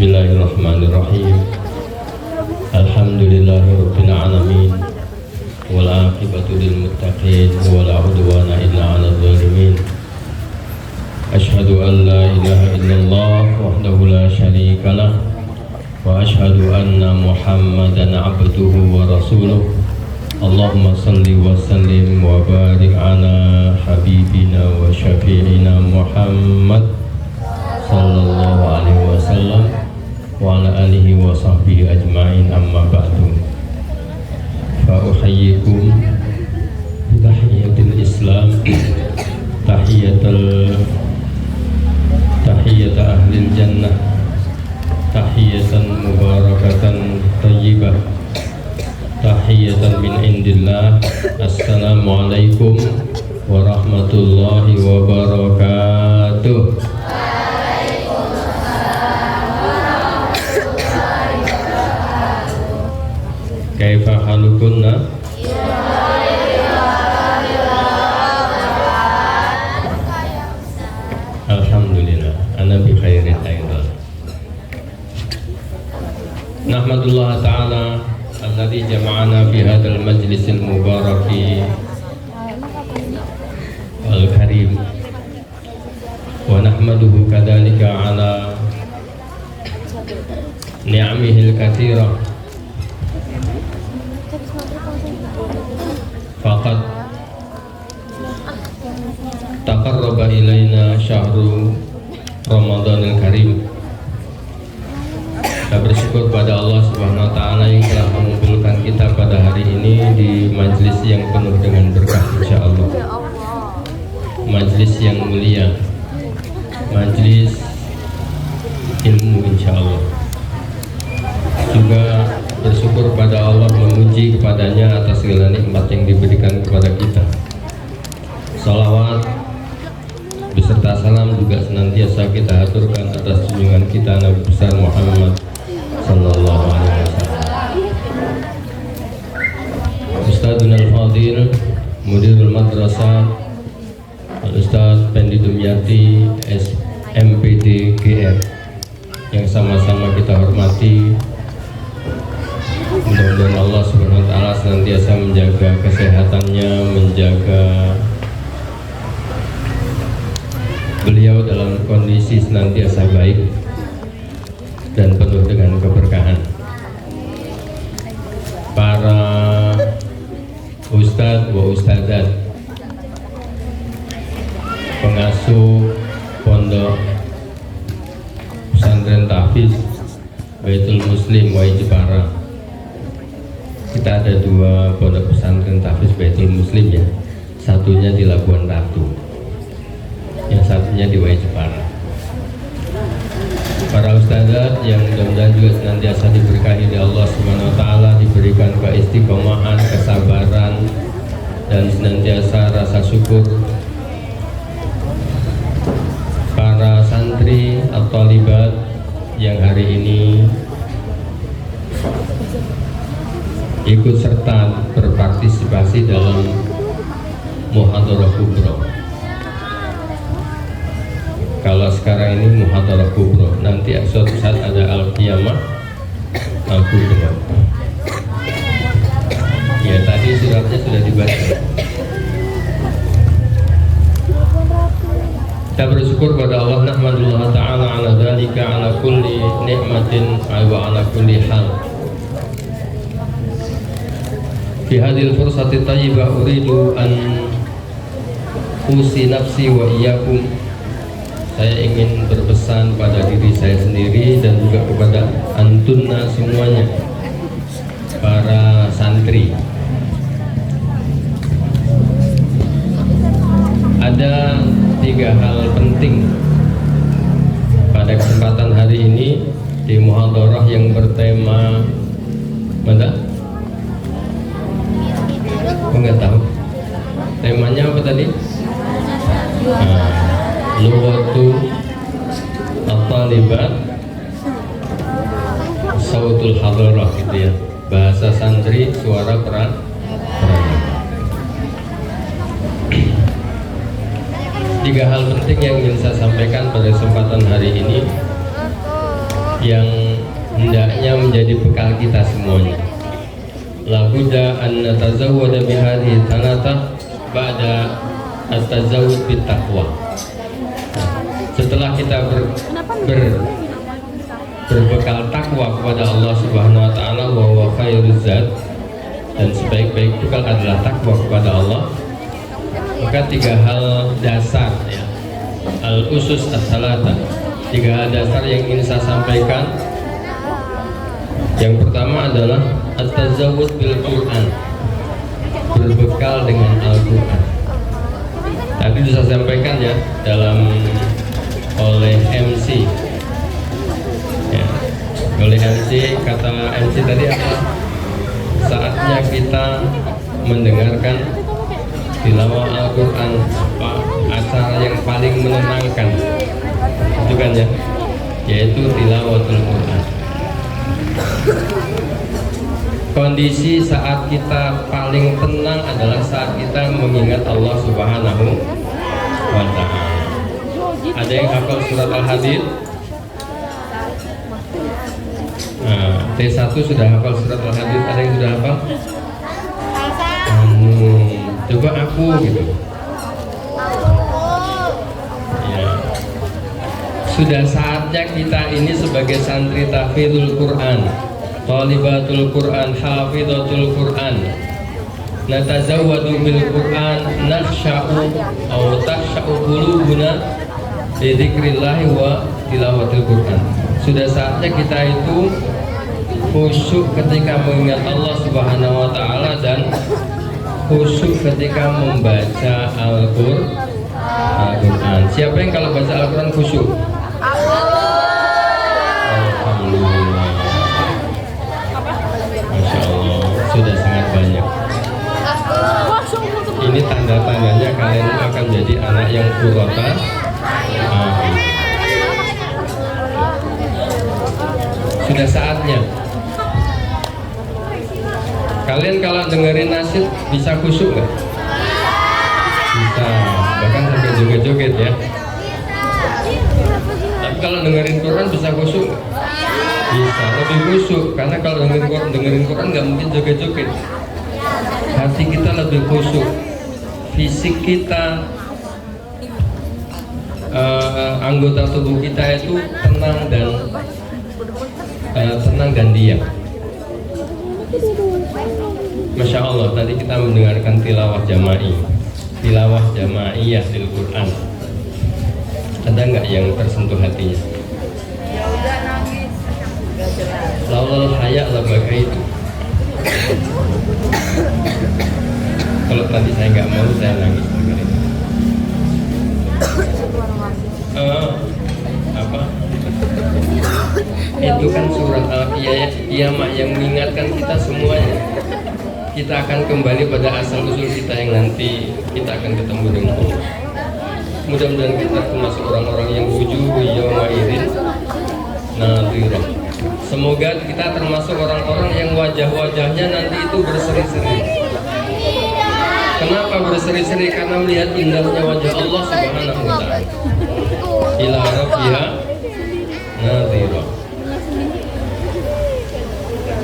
Bismillahirrahmanirrahim. Alhamdulillahirabbil alamin. Wal aqibatu lil muttaqin wala udwana illa 'alal zalimin. Asyhadu an la ilaha illallah wahdahu la syarika lah wa asyhadu anna Muhammadan 'abduhu wa rasuluh. Allahumma salli wa sallim wa barik ala habibina wa syafi'ina Muhammad sallallahu alaihi wasallam wa ala alihi wa sahbihi ajma'in, amma ba'du. Fa uhayyikum tahiyatul Islam, tahiyata ahlil jannah, tahiyatan mubarakatan tayyibah, tahiyatan min indillah. Assalamualaikum warahmatullahi wabarakatuh. Kaifa halukunna? Alhamdulillah, ana bi khairin aidan. Nahmadullah ta'ala alladzi jama'ana fi hadzal majlisil mubaraki al karim, wa nahmaduhu kadzalika ala ni'amihil katsirah. Faqad taqarraba ilaina syahru Ramadanil Karim. Kita bersyukur pada Allah Subhanahu wa taala yang telah mengumpulkan kita pada hari ini di majlis yang penuh dengan berkah insyaallah. Majlis yang mulia, majlis ilmu insyaallah. Juga bersyukur pada Allah, memuji kepadanya atas segala nikmat yang diberikan kepada kita. Salawat beserta salam juga senantiasa kita aturkan atas junjungan kita Nabi besar Muhammad sallallahu alaihi wasallam. Ustadzun al-Fadil, Mudirul Madrasah Al-Ustadz Pendi Dumyati SMPD GR yang sama-sama kita hormati. Mudah-mudahan Allah Subhanahu wa taala senantiasa menjaga kesehatannya, menjaga beliau dalam kondisi senantiasa baik dan penuh dengan keberkahan. Para ustadz wa ustadzat, pengasuh pondok pesantren Tahfiz Baitul Muslim Wai Jepara. Kita ada dua pondok pesantren Tahfiz Baitul Muslim ya, satunya di Labuan Ratu, yang satunya di Wai Jepara. Para ustadzat yang mudah-mudahan juga senantiasa diberkahi oleh Allah Subhanahu wa taala, diberikan keistiqomahan, kesabaran dan senantiasa rasa syukur. Para santri atau talibat yang hari ini ikut serta berpartisipasi dalam muhadarah kubro. Kalau sekarang ini muhadarah kubro, nanti suatu saat ada al-qiyamah al-kubro. Ya, tadi suratnya sudah dibaca. Kita bersyukur pada Allah, nahmadullah ta'ala ala dzalika ala kulli nikmatin wa ala kulli hal. Fi hadhil fursati thayyibah uridu an usi nafsi wa iyyakum. Saya ingin berpesan pada diri saya sendiri dan juga kepada antunna semuanya, para santri. Ada 3 hal penting pada kesempatan hari ini di muhadarah yang bertema mana? Enggak tahu. Temanya apa tadi? Lughatu at-talibat sautul hadarah, gitu ya. Bahasa santri, suara peran. Tiga hal penting yang ingin saya sampaikan pada kesempatan hari ini. yang hendaknya menjadi bekal kita semuanya. La budda an natazawwada bihadhihi thalatha ba'da at-tazawwud bit taqwa. Setelah kita berbekal takwa kepada Allah Subhanahu wa taala, wa huwa khairuz zat, dan sebaik-baik bekal adalah takwa kepada Allah, maka tiga hal dasar ya, al usus as-salata, tiga hal dasar yang ingin saya sampaikan. Yang pertama adalah at-tazawwud bil Quran, berbekal dengan Al-Quran. Tadi sudah saya sampaikan ya oleh MC ya, oleh MC, kata MC tadi apa? Saatnya kita mendengarkan tilawah Al-Quran, acara yang paling menenangkan itu kan ya, yaitu tilawatul Quran. Kondisi saat kita paling tenang adalah saat kita mengingat Allah Subhanahu wa ta'ala. Ada yang hafal surat Al-Hadid? Nah, T1 sudah hafal surat Al-Hadid. Ada yang sudah hafal? Coba aku gitu ya. Sudah saatnya kita ini sebagai santri tahfidzul Quran, thalibatul Quran, hafidhatul Quran, natazawwadu bil Quran, nasha'u aw tasha'u qulubuna bi dzikrillah wa tilawatil Quran. Sudah saatnya kita itu khusyuk ketika mengingat Allah Subhanahu wa taala dan khusyuk ketika membaca Al-Quran. Siapa yang kalau baca Al-Quran khusyuk? Alhamdulillah. Masya Allah, sudah sangat banyak. Ini tanda-tandanya kalian akan jadi anak yang qurrata. Sudah saatnya. Kalian kalau dengerin nasyid bisa khusyuk nggak? Bisa, bahkan sampai joget-joget ya. Tapi kalau dengerin Quran bisa khusyuk nggak? Bisa, lebih khusyuk. Karena kalau dengerin Quran nggak mungkin joget-joget. Hati kita lebih khusyuk, fisik kita, anggota tubuh kita itu tenang dan diam. Masya Allah, tadi kita mendengarkan tilawah jamaiyah til Quran. Ada nggak yang tersentuh hatinya? Laulal haya labaga itu. Kalau tadi saya nggak mau, saya nangis dengerin. Apa? Itu kan surat Al-Qiyamah yang mengingatkan kita semuanya. Kita akan kembali pada asal usul kita yang nanti kita akan ketemu dengan Allah. Mudah-mudahan kita termasuk orang-orang yang wujuhu yawma idzin nadhirah. Semoga kita termasuk orang-orang yang wajah-wajahnya nanti itu berseri-seri. Kenapa berseri-seri? Karena melihat indahnya wajah Allah Subhanahu wa ta'ala. Ila rabbiha nadhirah.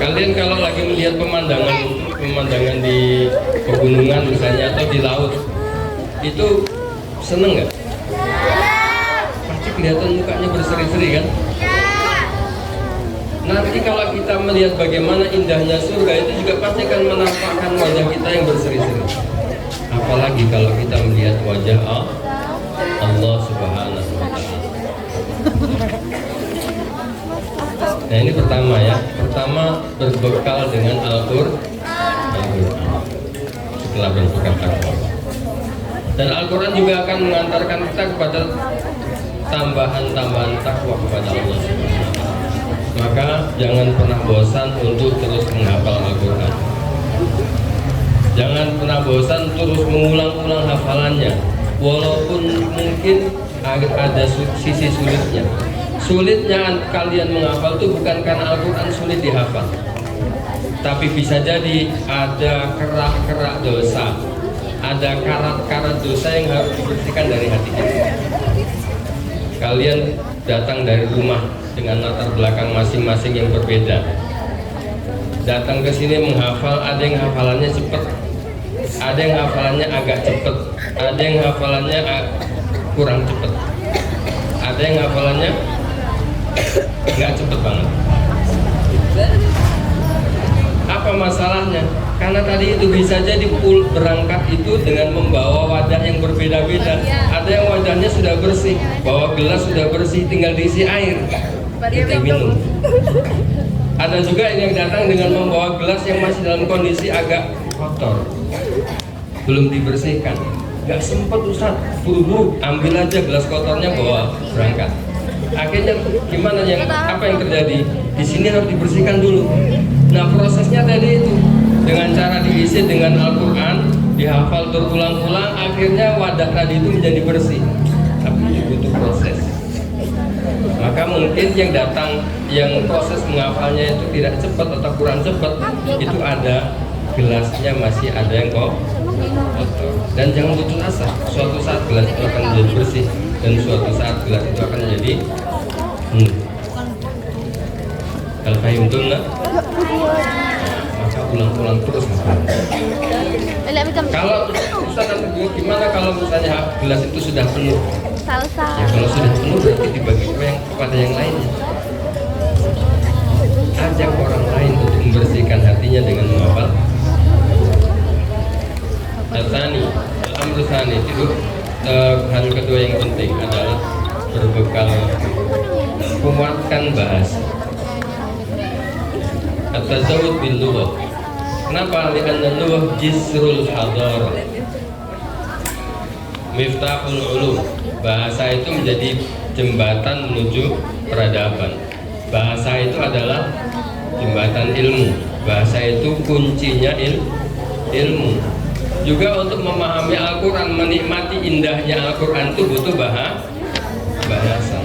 Kalian kalau lagi melihat pemandangan di pegunungan misalnya atau di laut, itu seneng nggak? Pasti kelihatan mukanya berseri-seri kan? Nanti kalau kita melihat bagaimana indahnya surga, itu juga pasti akan menampakkan wajah kita yang berseri-seri. Apalagi kalau kita melihat wajah Allah Subhanahu wa ta'ala. Nah, ini pertama ya. Pertama, berbekal dengan Al-Quran. Setelah berbekal takwa. Dan Al-Quran juga akan mengantarkan kita kepada tambahan-tambahan takwa kepada Allah Subhanahu wa ta'ala. Maka jangan pernah bosan untuk terus menghafal Al-Quran. Jangan pernah bosan terus mengulang-ulang hafalannya. Walaupun mungkin ada sisi sulitnya. Sulitnya kalian menghafal itu bukan karena Al-Quran sulit dihafal, tapi bisa jadi ada kerak-kerak dosa, ada karat-karat dosa yang harus dibersihkan dari hati kita. Kalian datang dari rumah dengan latar belakang masing-masing yang berbeda. Datang ke sini menghafal, ada yang hafalannya cepat, ada yang hafalannya agak cepat, ada yang hafalannya kurang cepat, ada yang hafalannya nggak cepet banget. Apa masalahnya? Karena tadi itu bisa jadi berangkat itu dengan membawa wadah yang berbeda-beda. Ada yang wadahnya sudah bersih, bawa gelas sudah bersih, tinggal diisi air, kita minum. Ada juga yang datang dengan membawa gelas yang masih dalam kondisi agak kotor, belum dibersihkan. Gak sempat Ustaz, buru-buru ambil aja gelas kotornya bawa berangkat. Akhirnya gimana, apa yang terjadi? Di sini harus dibersihkan dulu. Nah, prosesnya tadi itu dengan cara diisi dengan Al-Quran, dihafal berulang-ulang, akhirnya wadah tadi itu menjadi bersih. Tapi butuh proses. Maka mungkin yang datang, yang proses menghafalnya itu tidak cepat atau kurang cepat, itu ada gelasnya masih ada yang kotor. Dan jangan putus asa, suatu saat gelas itu akan menjadi bersih, dan suatu saat gelas itu akan menjadi Al-Fahimtum lah. Maka ulang-ulang terus. Kalau Ustaz gimana kalau misalnya gelas itu sudah penuh? Ya kalau sudah penuh berarti dibagi kepada yang lainnya. Ajak orang lain untuk membersihkan hatinya dengan menghafal. Al-Thani, Al-Amru Thani, itu hal kedua yang penting adalah berbekal kuatkan bahasa. At-tazawwud bil lughah. Kenapa? Li'anna lughah jisrul hadar, miftahul ulum. Bahasa itu menjadi jembatan menuju peradaban. Bahasa itu adalah jembatan ilmu. Bahasa itu kuncinya ilmu. Juga untuk memahami Al-Quran, menikmati indahnya Al-Quran itu butuh bahasa.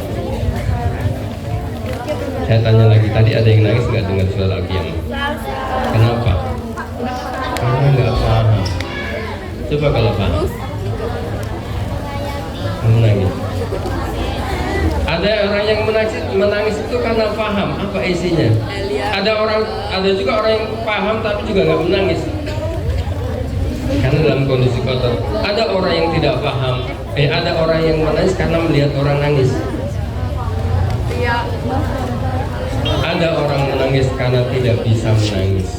Saya tanya lagi, tadi ada yang nangis nggak dengar surat Al-Qiyamah? Kenapa? Karena nggak paham. Coba kalau paham, kamu nangis. Ada orang yang menangis itu karena paham apa isinya. Ada juga orang yang paham tapi juga nggak menangis karena dalam kondisi kotor. Ada orang yang tidak paham, ada orang yang menangis karena melihat orang nangis. Ada orang menangis karena tidak bisa menangis.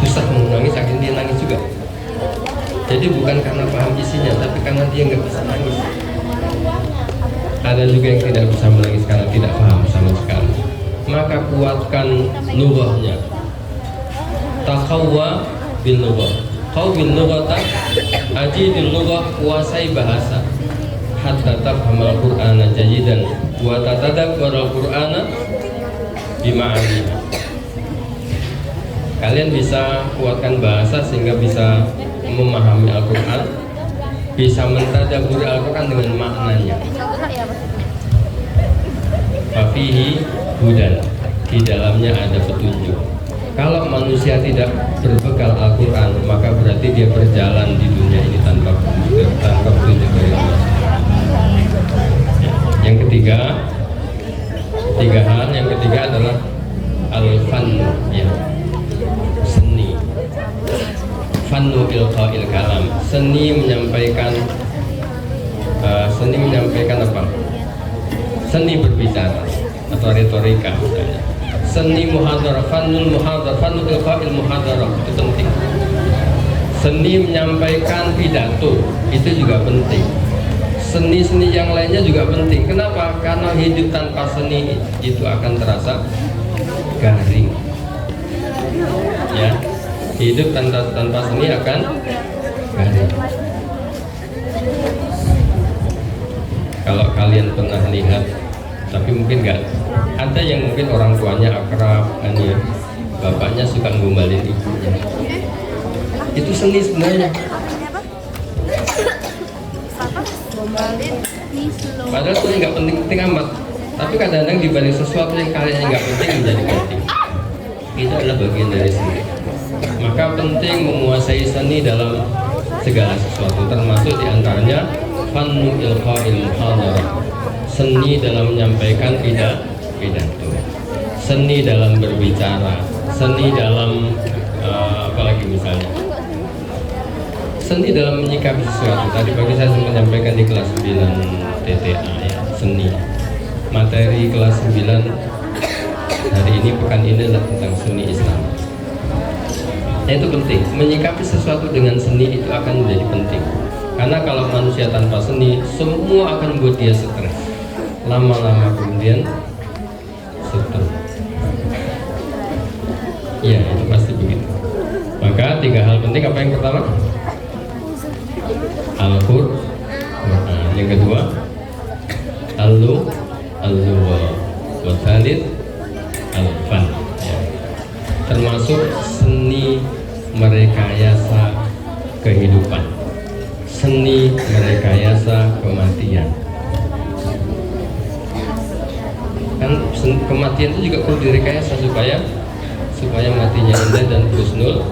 Susah mau menangis, akhirnya dia nangis juga. Jadi bukan karena paham isinya, tapi karena dia nggak bisa nangis. Ada juga yang tidak bisa menangis karena tidak paham sama sekali. Maka kuatkan lughahnya. Taqawwa bil lughah. Qaw bil lughata ajidil lughah, kuasai bahasa. Hatta tafhamal Qur'ana jayidan wa tatadabbar al-Qur'ana bima'aniha. Kalian bisa kuatkan bahasa sehingga bisa memahami Al-Quran, bisa mentadabbur Al-Quran dengan maknanya. Fafihi hudan, di dalamnya ada petunjuk. Kalau manusia tidak berbekal Al-Quran, maka berarti dia berjalan di dunia ini tanpa petunjuk dari Allah. Yang ketiga hal. Yang ketiga adalah al-fannu, ya, seni. Fannu ilqa'il kalam, seni menyampaikan apa? Seni berbicara atau retorika misalnya. Seni muhadarah, fannul muhadarah, fannu ilqa'il muhadarah, itu penting. Seni menyampaikan pidato itu juga penting. Seni-seni yang lainnya juga penting. Kenapa? Karena hidup tanpa seni itu akan terasa garing. Ya, hidup tanpa seni akan garing. Kalau kalian pernah lihat, tapi mungkin nggak, ada yang mungkin orang tuanya akrab, kan ya, bapaknya suka ngombalin ibunya. Itu seni sebenarnya. Padahal itu nggak penting-penting amat, tapi kadang-kadang dibalik sesuatu yang kalian nggak penting menjadi penting. Itu adalah bagian dari seni. Maka penting menguasai seni dalam segala sesuatu, termasuk diantaranya fannu ilqa'il muhadarah, seni dalam menyampaikan pidato, seni dalam berbicara, seni dalam apalagi misalnya seni dalam menyikapi sesuatu. Tadi pagi saya menyampaikan di kelas 9 TTA ya, seni. Materi kelas 9 hari ini, pekan ini adalah tentang seni Islam. Itu penting, menyikapi sesuatu dengan seni itu akan menjadi penting. Karena kalau manusia tanpa seni, semua akan membuat dia stres. Lama-lama kemudian stres. Ya, itu pasti begitu. Maka 3 hal penting. Apa yang pertama? Al-Qur'an. Yang kedua, al-lugha. Wa tsalits, al-fan. Ya. Termasuk seni merekayasa kehidupan, seni merekayasa kematian. Kan kematian itu juga perlu direkayasa supaya matinya indah dan husnul.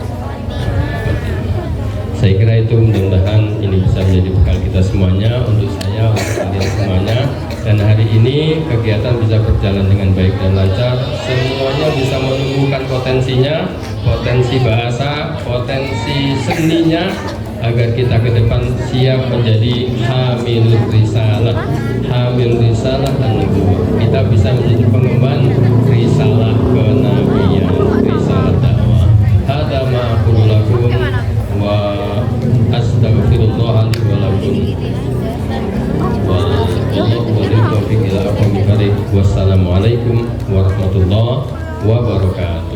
Saya kira itu, mudah-mudahan ini bisa menjadi bekal kita semuanya, untuk saya, untuk kalian semuanya. Dan hari ini kegiatan bisa berjalan dengan baik dan lancar. Semuanya bisa menumbuhkan potensinya, potensi bahasa, potensi seninya, agar kita ke depan siap menjadi hamil risalah dan nubuwah. Kita bisa menjadi pengemban risalah kenabian, risalah dakwah. Hada ma aqulu lakum wa astaghfirullah li wa lakum. Wassalamualaikum warahmatullahi wabarakatuh.